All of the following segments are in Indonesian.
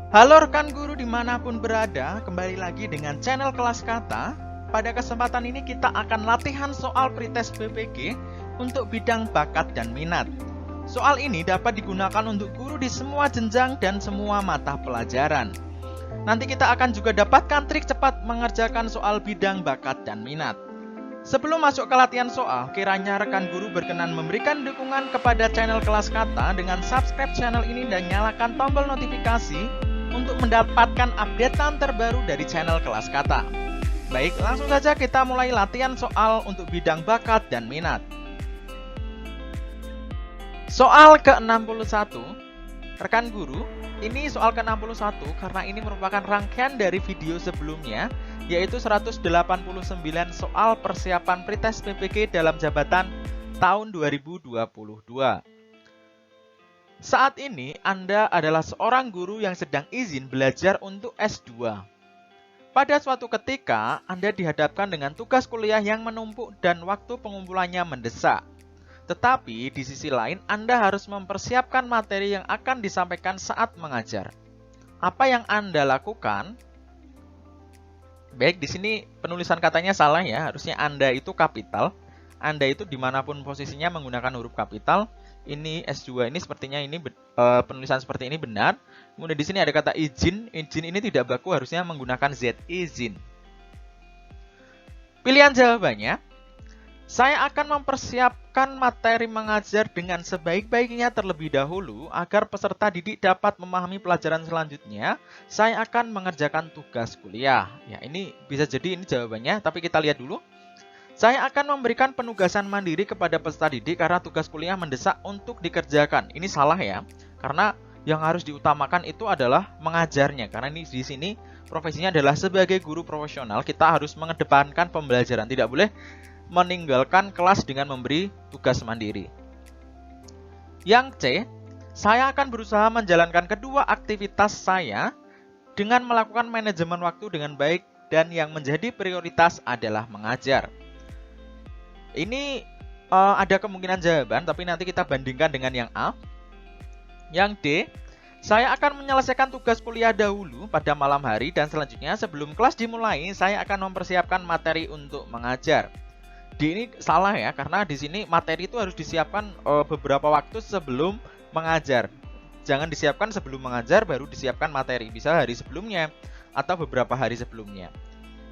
Halo rekan guru dimanapun berada, kembali lagi dengan channel Kelas Kata. Pada kesempatan ini kita akan latihan soal pretest BPG untuk bidang bakat dan minat. Soal ini dapat digunakan untuk guru di semua jenjang dan semua mata pelajaran. Nanti kita akan juga dapatkan trik cepat mengerjakan soal bidang bakat dan minat. Sebelum masuk ke latihan soal, kiranya rekan guru berkenan memberikan dukungan kepada channel Kelas Kata dengan subscribe channel ini dan nyalakan tombol notifikasi untuk mendapatkan updatean terbaru dari channel Kelas Kata. Baik, langsung saja kita mulai latihan soal untuk bidang bakat dan minat. Soal ke-61, rekan guru, ini soal ke-61 karena ini merupakan rangkaian dari video sebelumnya, yaitu 189 soal persiapan pretest BPG dalam jabatan tahun 2022. Saat ini Anda adalah seorang guru yang sedang izin belajar untuk S2. Pada suatu ketika, Anda dihadapkan dengan tugas kuliah yang menumpuk dan waktu pengumpulannya mendesak. Tetapi di sisi lain, Anda harus mempersiapkan materi yang akan disampaikan saat mengajar. Apa yang Anda lakukan? Baik, di sini penulisan katanya salah ya, harusnya Anda itu kapital. Anda itu dimanapun posisinya menggunakan huruf kapital. Ini S2 ini sepertinya ini penulisan seperti ini benar. Kemudian di sini ada kata izin. Izin ini tidak baku, harusnya menggunakan Z, izin. Pilihan jawabannya, saya akan mempersiapkan materi mengajar dengan sebaik-baiknya terlebih dahulu agar peserta didik dapat memahami pelajaran selanjutnya. Saya akan mengerjakan tugas kuliah. Ya, ini bisa jadi ini jawabannya, tapi kita lihat dulu. Saya akan memberikan penugasan mandiri kepada peserta didik karena tugas kuliah mendesak untuk dikerjakan. Ini salah ya, karena yang harus diutamakan itu adalah mengajarnya. Karena ini di sini profesinya adalah sebagai guru profesional, kita harus mengedepankan pembelajaran, tidak boleh meninggalkan kelas dengan memberi tugas mandiri. Yang C, saya akan berusaha menjalankan kedua aktivitas saya dengan melakukan manajemen waktu dengan baik dan yang menjadi prioritas adalah mengajar. Ini ada kemungkinan jawaban, tapi nanti kita bandingkan dengan yang A. Yang D, saya akan menyelesaikan tugas kuliah dahulu pada malam hari dan selanjutnya sebelum kelas dimulai, saya akan mempersiapkan materi untuk mengajar. D ini salah ya, karena di sini materi itu harus disiapkan beberapa waktu sebelum mengajar. Jangan disiapkan sebelum mengajar baru disiapkan materi, bisa hari sebelumnya atau beberapa hari sebelumnya.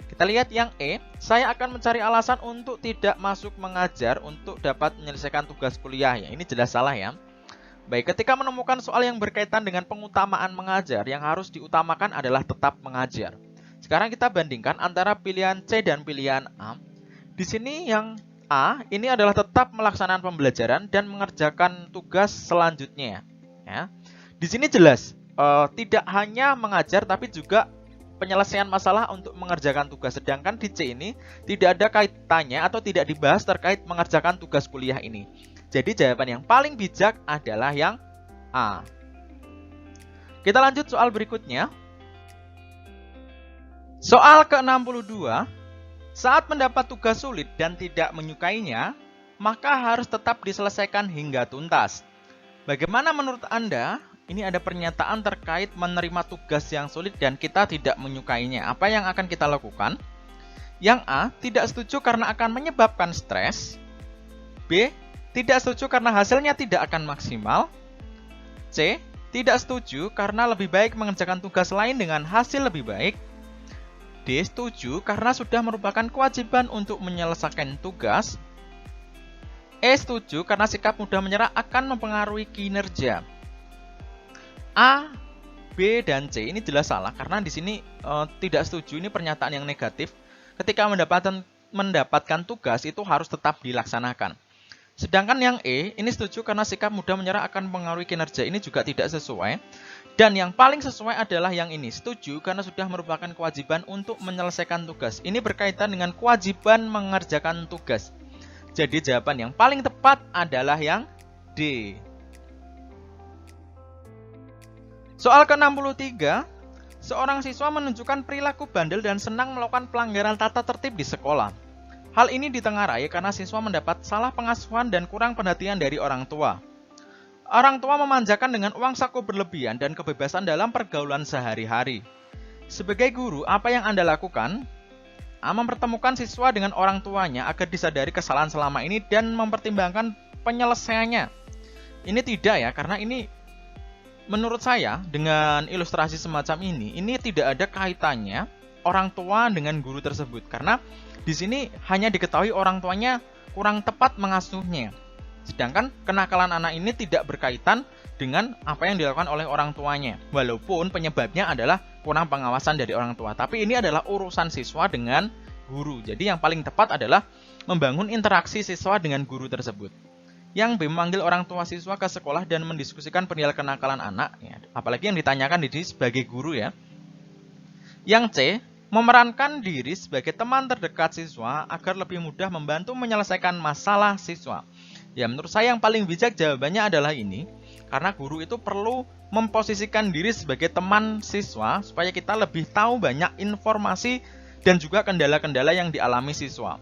Kita lihat yang E, saya akan mencari alasan untuk tidak masuk mengajar untuk dapat menyelesaikan tugas kuliah. Ya, ini jelas salah ya. Baik, ketika menemukan soal yang berkaitan dengan pengutamaan mengajar, yang harus diutamakan adalah tetap mengajar. Sekarang kita bandingkan antara pilihan C dan pilihan A. Di sini yang A, ini adalah tetap melaksanakan pembelajaran dan mengerjakan tugas selanjutnya. Ya. Di sini jelas, tidak hanya mengajar tapi juga penyelesaian masalah untuk mengerjakan tugas. Sedangkan di C ini tidak ada kaitannya atau tidak dibahas terkait mengerjakan tugas kuliah ini. Jadi jawaban yang paling bijak adalah yang A. Kita lanjut soal berikutnya. Soal ke-62. Saat mendapat tugas sulit dan tidak menyukainya, maka harus tetap diselesaikan hingga tuntas. Bagaimana menurut Anda? Ini ada pernyataan terkait menerima tugas yang sulit dan kita tidak menyukainya. Apa yang akan kita lakukan? Yang A, tidak setuju karena akan menyebabkan stres. B, tidak setuju karena hasilnya tidak akan maksimal. C, tidak setuju karena lebih baik mengerjakan tugas lain dengan hasil lebih baik. D, setuju karena sudah merupakan kewajiban untuk menyelesaikan tugas. E, setuju karena sikap mudah menyerah akan mempengaruhi kinerja. A, B, dan C ini jelas salah karena di sini tidak setuju, ini pernyataan yang negatif. Ketika mendapatkan tugas itu harus tetap dilaksanakan. Sedangkan yang E, ini setuju karena sikap mudah menyerah akan mempengaruhi kinerja, ini juga tidak sesuai. Dan yang paling sesuai adalah yang ini, setuju karena sudah merupakan kewajiban untuk menyelesaikan tugas. Ini berkaitan dengan kewajiban mengerjakan tugas. Jadi jawaban yang paling tepat adalah yang D. Soal ke-63, seorang siswa menunjukkan perilaku bandel dan senang melakukan pelanggaran tata tertib di sekolah. Hal ini ditengarai karena siswa mendapat salah pengasuhan dan kurang perhatian dari orang tua. Orang tua memanjakan dengan uang saku berlebihan dan kebebasan dalam pergaulan sehari-hari. Sebagai guru, apa yang Anda lakukan? Mempertemukan siswa dengan orang tuanya agar disadari kesalahan selama ini dan mempertimbangkan penyelesaiannya. Ini tidak ya, karena ini menurut saya dengan ilustrasi semacam ini tidak ada kaitannya orang tua dengan guru tersebut. Karena di sini hanya diketahui orang tuanya kurang tepat mengasuhnya. Sedangkan kenakalan anak ini tidak berkaitan dengan apa yang dilakukan oleh orang tuanya. Walaupun penyebabnya adalah kurang pengawasan dari orang tua. Tapi ini adalah urusan siswa dengan guru. Jadi yang paling tepat adalah membangun interaksi siswa dengan guru tersebut. Yang B, memanggil orang tua siswa ke sekolah dan mendiskusikan penilaian kenakalan anak. Ya, apalagi yang ditanyakan di sini sebagai guru ya. Yang C, memerankan diri sebagai teman terdekat siswa agar lebih mudah membantu menyelesaikan masalah siswa. Ya, menurut saya yang paling bijak jawabannya adalah ini. Karena guru itu perlu memposisikan diri sebagai teman siswa supaya kita lebih tahu banyak informasi dan juga kendala-kendala yang dialami siswa.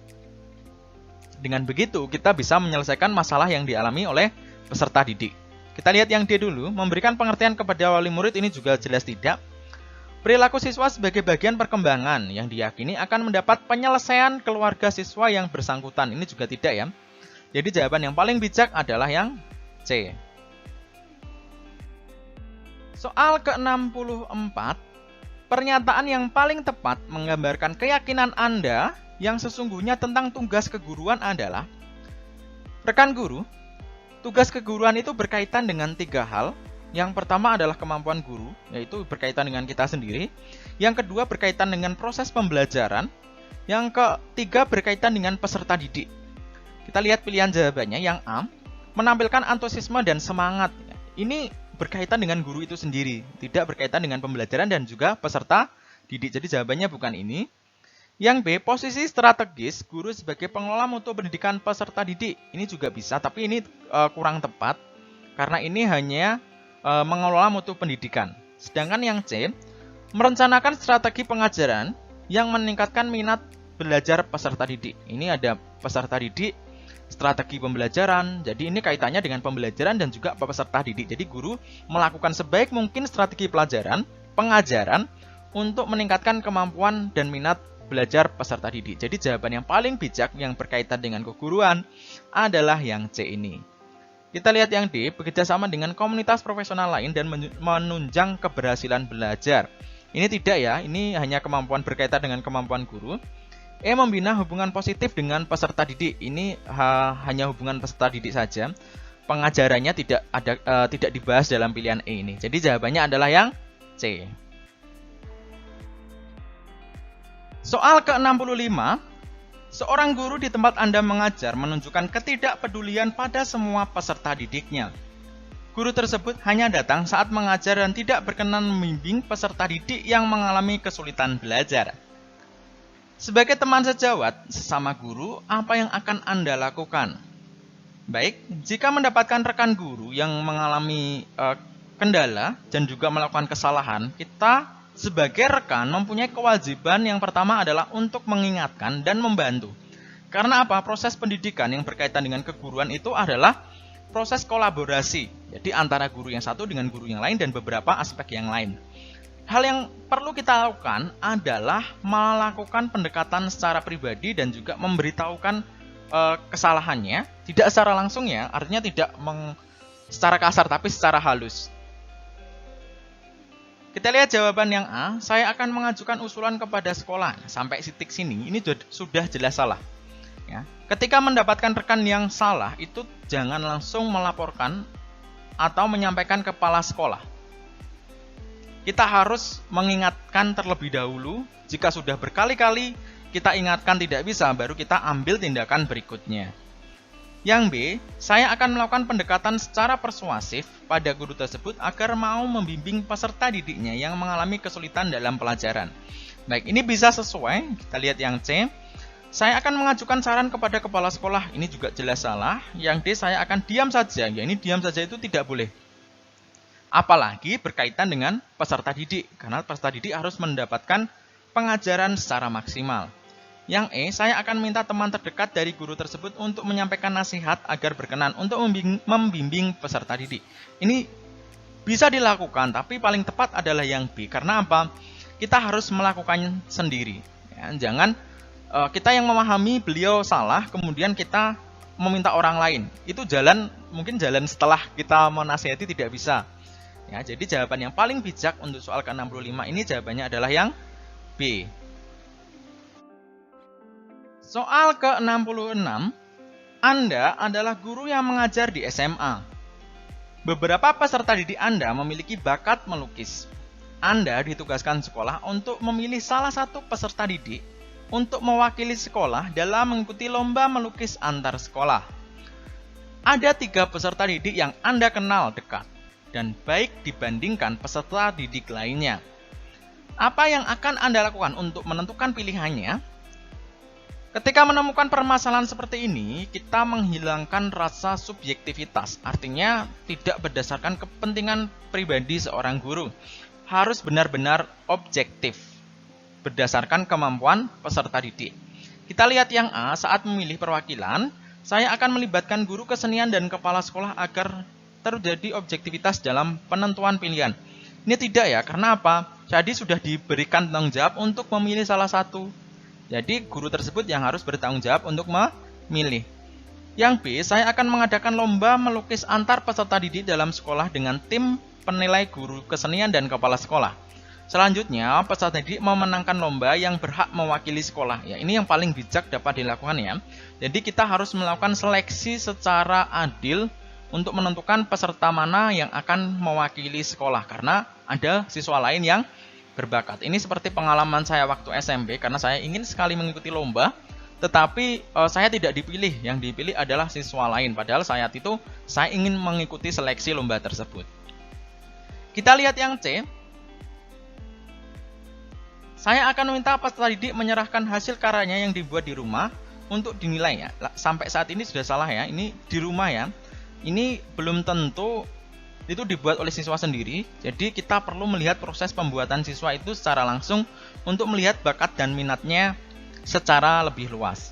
Dengan begitu, kita bisa menyelesaikan masalah yang dialami oleh peserta didik. Kita lihat yang D dulu, memberikan pengertian kepada wali murid ini juga jelas tidak. Perilaku siswa sebagai bagian perkembangan yang diyakini akan mendapat penyelesaian keluarga siswa yang bersangkutan. Ini juga tidak ya. Jadi jawaban yang paling bijak adalah yang C. Soal ke-64, pernyataan yang paling tepat menggambarkan keyakinan Anda yang sesungguhnya tentang tugas keguruan adalah, rekan guru, tugas keguruan itu berkaitan dengan 3 hal. Yang pertama adalah kemampuan guru, yaitu berkaitan dengan kita sendiri. Yang kedua berkaitan dengan proses pembelajaran. Yang ketiga berkaitan dengan peserta didik. Kita lihat pilihan jawabannya. Yang A, menampilkan antusiasme dan semangat. Ini berkaitan dengan guru itu sendiri, tidak berkaitan dengan pembelajaran dan juga peserta didik. Jadi jawabannya bukan ini. Yang B, posisi strategis guru sebagai pengelola mutu pendidikan peserta didik. Ini juga bisa, tapi ini kurang tepat karena ini hanya mengelola mutu pendidikan. Sedangkan yang C, merencanakan strategi pengajaran yang meningkatkan minat belajar peserta didik. Ini ada peserta didik, strategi pembelajaran. Jadi ini kaitannya dengan pembelajaran dan juga peserta didik. Jadi guru melakukan sebaik mungkin strategi pelajaran, pengajaran untuk meningkatkan kemampuan dan minat belajar peserta didik. Jadi jawaban yang paling bijak yang berkaitan dengan keguruan adalah yang C ini. Kita lihat yang D, bekerjasama dengan komunitas profesional lain dan menunjang keberhasilan belajar. Ini tidak ya, ini hanya kemampuan berkaitan dengan kemampuan guru. E, membina hubungan positif dengan peserta didik. Ini hanya hubungan peserta didik saja. Pengajarannya tidak dibahas dalam pilihan E ini. Jadi jawabannya adalah yang C. Soal ke-65, seorang guru di tempat Anda mengajar menunjukkan ketidakpedulian pada semua peserta didiknya. Guru tersebut hanya datang saat mengajar dan tidak berkenan membimbing peserta didik yang mengalami kesulitan belajar. Sebagai teman sejawat, sesama guru, apa yang akan Anda lakukan? Baik, jika mendapatkan rekan guru yang mengalami kendala dan juga melakukan kesalahan, kita sebagai rekan mempunyai kewajiban yang pertama adalah untuk mengingatkan dan membantu. Karena apa? Proses pendidikan yang berkaitan dengan keguruan itu adalah proses kolaborasi. Jadi antara guru yang satu dengan guru yang lain dan beberapa aspek yang lain. Hal yang perlu kita lakukan adalah melakukan pendekatan secara pribadi dan juga memberitahukan kesalahannya. Tidak secara langsung ya, artinya tidak secara kasar tapi secara halus. Kita lihat jawaban yang A, saya akan mengajukan usulan kepada sekolah. Sampai titik sini, ini sudah jelas salah. Ya. Ketika mendapatkan rekan yang salah, itu jangan langsung melaporkan atau menyampaikan ke kepala sekolah. Kita harus mengingatkan terlebih dahulu. Jika sudah berkali-kali kita ingatkan tidak bisa, baru kita ambil tindakan berikutnya. Yang B, saya akan melakukan pendekatan secara persuasif pada guru tersebut agar mau membimbing peserta didiknya yang mengalami kesulitan dalam pelajaran. Baik, ini bisa sesuai. Kita lihat yang C. Saya akan mengajukan saran kepada kepala sekolah. Ini juga jelas salah. Yang D, saya akan diam saja. Ya, ini diam saja itu tidak boleh. Apalagi berkaitan dengan peserta didik. Karena peserta didik harus mendapatkan pengajaran secara maksimal. Yang E, saya akan minta teman terdekat dari guru tersebut untuk menyampaikan nasihat agar berkenan untuk membimbing peserta didik. Ini bisa dilakukan, tapi paling tepat adalah yang B. Karena apa? Kita harus melakukannya sendiri. Ya, jangan kita yang memahami beliau salah, kemudian kita meminta orang lain. Itu mungkin jalan setelah kita menasihati tidak bisa. Ya, jadi jawaban yang paling bijak untuk soal ke-65 ini jawabannya adalah yang B. Soal ke-66, Anda adalah guru yang mengajar di SMA. Beberapa peserta didik Anda memiliki bakat melukis. Anda ditugaskan sekolah untuk memilih salah satu peserta didik untuk mewakili sekolah dalam mengikuti lomba melukis antar sekolah. Ada 3 peserta didik yang Anda kenal dekat dan baik dibandingkan peserta didik lainnya. Apa yang akan Anda lakukan untuk menentukan pilihannya? Ketika menemukan permasalahan seperti ini, kita menghilangkan rasa subjektivitas. Artinya, tidak berdasarkan kepentingan pribadi seorang guru. Harus benar-benar objektif, berdasarkan kemampuan peserta didik. Kita lihat yang A, saat memilih perwakilan, saya akan melibatkan guru kesenian dan kepala sekolah agar terjadi objektivitas dalam penentuan pilihan. Ini tidak ya, karena apa? Jadi sudah diberikan tanggung jawab untuk memilih salah satu. Jadi guru tersebut yang harus bertanggung jawab untuk memilih. Yang B, saya akan mengadakan lomba melukis antar peserta didik dalam sekolah dengan tim penilai guru kesenian dan kepala sekolah. Selanjutnya, peserta didik memenangkan lomba yang berhak mewakili sekolah. Ya, ini yang paling bijak dapat dilakukan ya. Jadi kita harus melakukan seleksi secara adil untuk menentukan peserta mana yang akan mewakili sekolah. Karena ada siswa lain yang berbakat. Ini seperti pengalaman saya waktu SMP, karena saya ingin sekali mengikuti lomba, tetapi saya tidak dipilih. Yang dipilih adalah siswa lain. Padahal saat itu saya ingin mengikuti seleksi lomba tersebut. Kita lihat yang C. Saya akan meminta peserta didik menyerahkan hasil karyanya yang dibuat di rumah untuk dinilai ya. Sampai saat ini sudah salah ya. Ini di rumah ya. Ini belum tentu itu dibuat oleh siswa sendiri. Jadi kita perlu melihat proses pembuatan siswa itu secara langsung untuk melihat bakat dan minatnya secara lebih luas.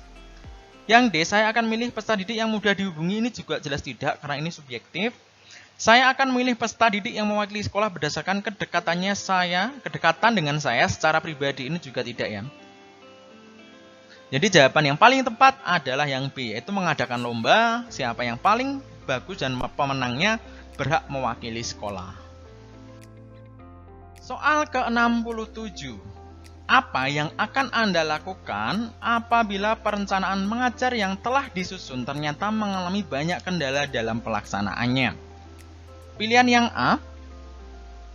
Yang D, saya akan milih peserta didik yang mudah dihubungi. Ini juga jelas tidak, karena ini subjektif. Saya akan memilih peserta didik yang mewakili sekolah berdasarkan kedekatan dengan saya secara pribadi. Ini juga tidak ya. Jadi jawaban yang paling tepat adalah yang B, yaitu mengadakan lomba. Siapa yang paling bagus dan pemenangnya berhak mewakili sekolah. Soal ke-67. Apa yang akan Anda lakukan apabila perencanaan mengajar yang telah disusun ternyata mengalami banyak kendala dalam pelaksanaannya? Pilihan yang A,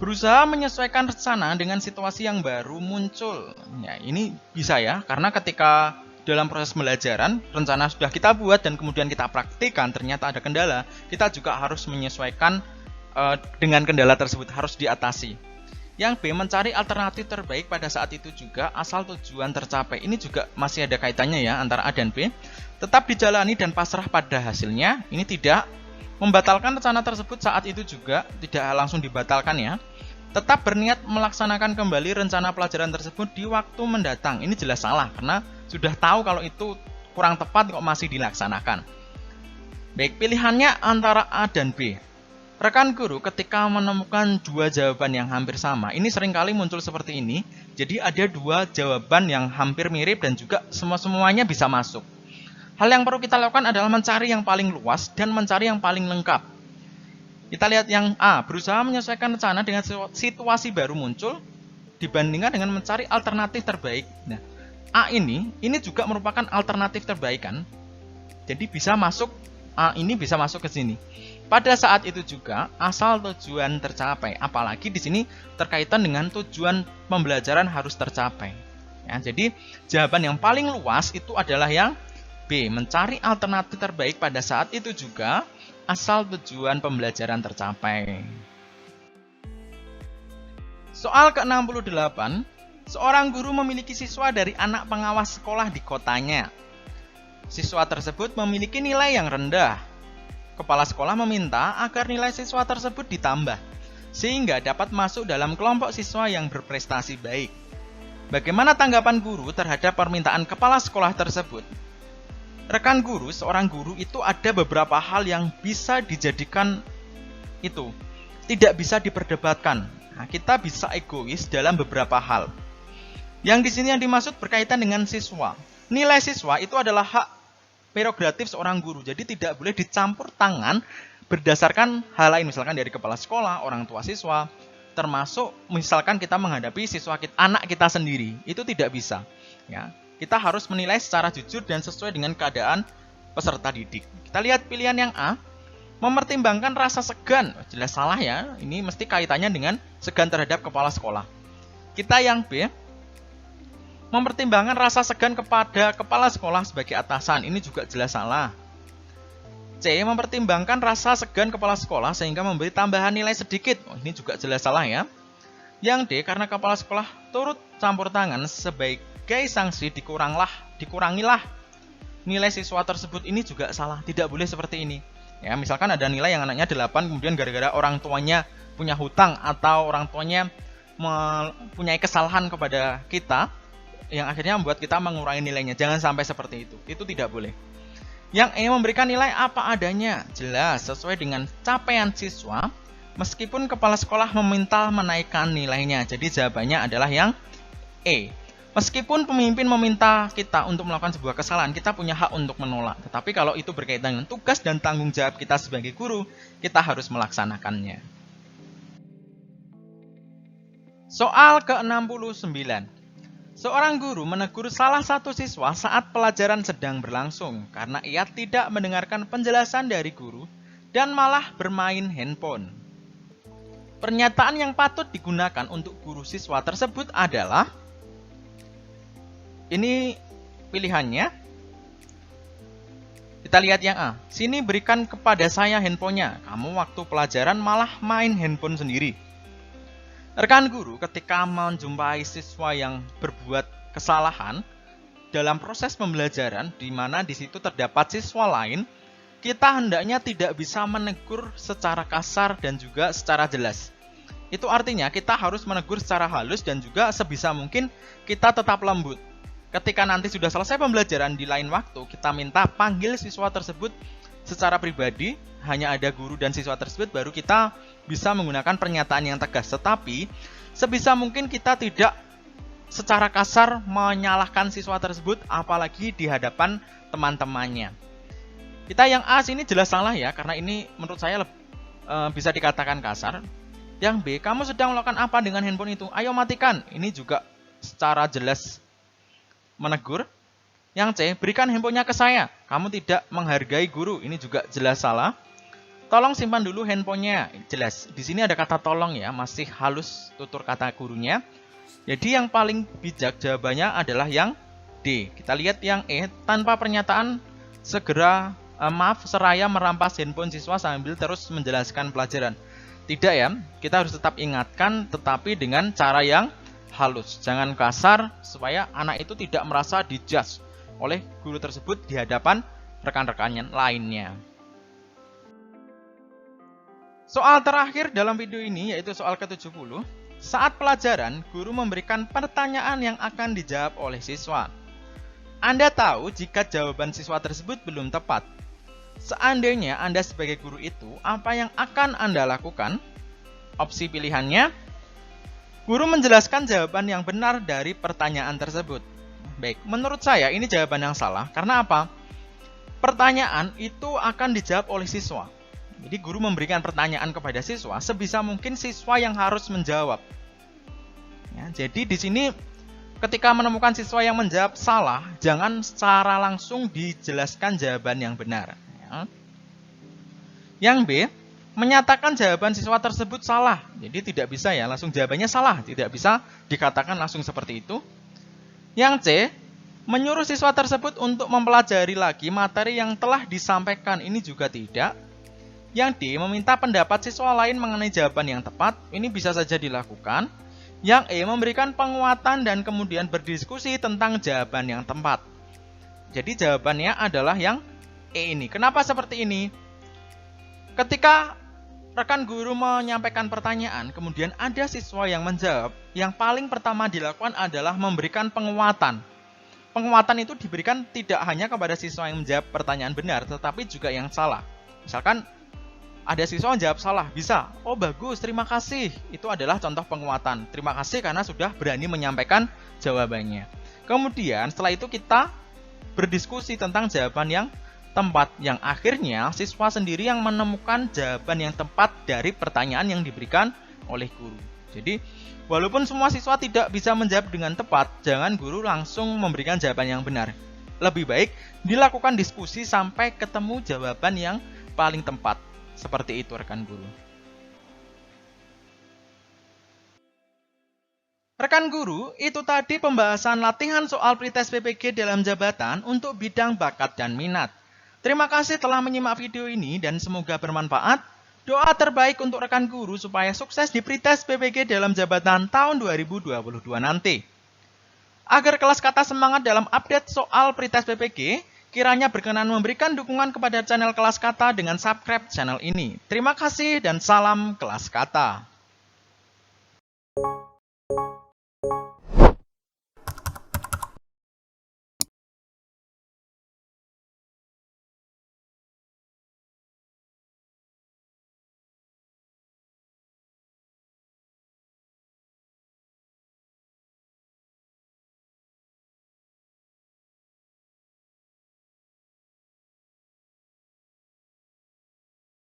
berusaha menyesuaikan rencana dengan situasi yang baru muncul. Ya, ini bisa ya, karena ketika dalam proses pembelajaran, rencana sudah kita buat dan kemudian kita praktikkan, ternyata ada kendala, kita juga harus menyesuaikan dengan kendala tersebut, harus diatasi. Yang B, mencari alternatif terbaik pada saat itu juga, asal tujuan tercapai. Ini juga masih ada kaitannya ya, antara A dan B. Tetap dijalani dan pasrah pada hasilnya. Ini tidak membatalkan rencana tersebut saat itu juga, tidak langsung dibatalkan ya. Tetap berniat melaksanakan kembali rencana pelajaran tersebut di waktu mendatang. Ini jelas salah, karena sudah tahu kalau itu kurang tepat kok masih dilaksanakan. Baik, pilihannya antara A dan B. Rekan guru ketika menemukan 2 jawaban yang hampir sama, ini seringkali muncul seperti ini. Jadi ada 2 jawaban yang hampir mirip dan juga semuanya bisa masuk. Hal yang perlu kita lakukan adalah mencari yang paling luas dan mencari yang paling lengkap. Kita lihat yang A, berusaha menyesuaikan rencana dengan situasi baru muncul dibandingkan dengan mencari alternatif terbaik. Nah, A ini juga merupakan alternatif terbaik kan. Jadi bisa masuk, A ini bisa masuk ke sini. Pada saat itu juga asal tujuan tercapai. Apalagi di sini terkaitan dengan tujuan pembelajaran harus tercapai. Ya, jadi jawaban yang paling luas itu adalah yang B, mencari alternatif terbaik pada saat itu juga asal tujuan pembelajaran tercapai. Soal ke-68, seorang guru memiliki siswa dari anak pengawas sekolah di kotanya. Siswa tersebut memiliki nilai yang rendah. Kepala sekolah meminta agar nilai siswa tersebut ditambah, sehingga dapat masuk dalam kelompok siswa yang berprestasi baik. Bagaimana tanggapan guru terhadap permintaan kepala sekolah tersebut? Rekan guru, seorang guru itu ada beberapa hal yang bisa dijadikan itu tidak bisa diperdebatkan. Nah, kita bisa egois dalam beberapa hal. Yang di sini yang dimaksud berkaitan dengan siswa. Nilai siswa itu adalah hak prerogatif seorang guru. Jadi tidak boleh dicampur tangan berdasarkan hal lain, misalkan dari kepala sekolah, orang tua siswa, termasuk misalkan kita menghadapi siswa kita, anak kita sendiri, itu tidak bisa. Ya, kita harus menilai secara jujur dan sesuai dengan keadaan peserta didik. Kita lihat pilihan yang A, mempertimbangkan rasa segan. Jelas salah ya, ini mesti kaitannya dengan segan terhadap kepala sekolah. Kita yang B, mempertimbangkan rasa segan kepada kepala sekolah sebagai atasan. Ini juga jelas salah. C, mempertimbangkan rasa segan kepala sekolah sehingga memberi tambahan nilai sedikit. Ini juga jelas salah ya. Yang D, karena kepala sekolah turut campur tangan sebagai sanksi dikurangilah nilai siswa tersebut. Ini juga salah, tidak boleh seperti ini. Ya, misalkan ada nilai yang anaknya 8, kemudian gara-gara orang tuanya punya hutang atau orang tuanya mempunyai kesalahan kepada kita, yang akhirnya membuat kita mengurangi nilainya. Jangan sampai seperti itu. Itu tidak boleh. Yang E, memberikan nilai apa adanya, jelas sesuai dengan capaian siswa, meskipun kepala sekolah meminta menaikkan nilainya. Jadi jawabannya adalah yang E. Meskipun pemimpin meminta kita untuk melakukan sebuah kesalahan, kita punya hak untuk menolak. Tetapi kalau itu berkaitan dengan tugas dan tanggung jawab kita sebagai guru, kita harus melaksanakannya. Soal ke-69. Seorang guru menegur salah satu siswa saat pelajaran sedang berlangsung karena ia tidak mendengarkan penjelasan dari guru dan malah bermain handphone. Pernyataan yang patut digunakan untuk guru siswa tersebut adalah, ini pilihannya. Kita lihat yang A. Sini berikan kepada saya handphonenya. Kamu waktu pelajaran malah main handphone sendiri. Rekan guru ketika menjumpai siswa yang berbuat kesalahan dalam proses pembelajaran, di mana di situ terdapat siswa lain, kita hendaknya tidak bisa menegur secara kasar dan juga secara jelas. Itu artinya kita harus menegur secara halus dan juga sebisa mungkin kita tetap lembut. Ketika nanti sudah selesai pembelajaran di lain waktu, kita minta panggil siswa tersebut secara pribadi, hanya ada guru dan siswa tersebut, baru kita bisa menggunakan pernyataan yang tegas. Tetapi sebisa mungkin kita tidak secara kasar menyalahkan siswa tersebut, apalagi di hadapan teman-temannya. Kita yang A sini jelas salah ya, karena ini menurut saya bisa dikatakan kasar. Yang B, kamu sedang melakukan apa dengan handphone itu? Ayo matikan. Ini juga secara jelas menegur. Yang C, berikan handphonenya ke saya. Kamu tidak menghargai guru. Ini juga jelas salah. Tolong simpan dulu handphonenya. Jelas. Di sini ada kata tolong ya, masih halus tutur kata gurunya. Jadi yang paling bijak jawabannya adalah yang D. Kita lihat yang E, tanpa pernyataan seraya merampas handphone siswa sambil terus menjelaskan pelajaran. Tidak ya, kita harus tetap ingatkan, tetapi dengan cara yang halus. Jangan kasar, supaya anak itu tidak merasa dijudge oleh guru tersebut di hadapan rekan-rekannya lainnya. Soal terakhir dalam video ini yaitu soal ke-70. Saat pelajaran, guru memberikan pertanyaan yang akan dijawab oleh siswa. Anda tahu jika jawaban siswa tersebut belum tepat. Seandainya Anda sebagai guru itu, apa yang akan Anda lakukan? Opsi pilihannya, guru menjelaskan jawaban yang benar dari pertanyaan tersebut. Baik, menurut saya ini jawaban yang salah. Karena apa? Pertanyaan itu akan dijawab oleh siswa. Jadi guru memberikan pertanyaan kepada siswa, sebisa mungkin siswa yang harus menjawab. Ya, jadi di sini ketika menemukan siswa yang menjawab salah, jangan secara langsung dijelaskan jawaban yang benar. Ya. Yang B, menyatakan jawaban siswa tersebut salah. Jadi tidak bisa ya, langsung jawabannya salah. Tidak bisa dikatakan langsung seperti itu. Yang C, menyuruh siswa tersebut untuk mempelajari lagi materi yang telah disampaikan. Ini juga tidak. Yang D, meminta pendapat siswa lain mengenai jawaban yang tepat. Ini bisa saja dilakukan. Yang E, memberikan penguatan dan kemudian berdiskusi tentang jawaban yang tepat. Jadi jawabannya adalah yang E ini. Kenapa seperti ini? Ketika rekan guru menyampaikan pertanyaan, kemudian ada siswa yang menjawab, yang paling pertama dilakukan adalah memberikan penguatan. Penguatan itu diberikan tidak hanya kepada siswa yang menjawab pertanyaan benar, tetapi juga yang salah. Misalkan ada siswa yang jawab salah, bisa, oh bagus, terima kasih. Itu adalah contoh penguatan. Terima kasih karena sudah berani menyampaikan jawabannya. Kemudian setelah itu kita berdiskusi tentang jawaban yang tempat, yang akhirnya siswa sendiri yang menemukan jawaban yang tepat dari pertanyaan yang diberikan oleh guru. Jadi, walaupun semua siswa tidak bisa menjawab dengan tepat, jangan guru langsung memberikan jawaban yang benar. Lebih baik dilakukan diskusi sampai ketemu jawaban yang paling tepat. Seperti itu rekan guru. Rekan guru, itu tadi pembahasan latihan soal pretest PPG dalam jabatan untuk bidang bakat dan minat. Terima kasih telah menyimak video ini dan semoga bermanfaat. Doa terbaik untuk rekan guru supaya sukses di pretest PPG dalam jabatan tahun 2022 nanti. Agar kelas kata semangat dalam update soal pretest PPG, kiranya berkenan memberikan dukungan kepada channel kelas kata dengan subscribe channel ini. Terima kasih dan salam kelas kata.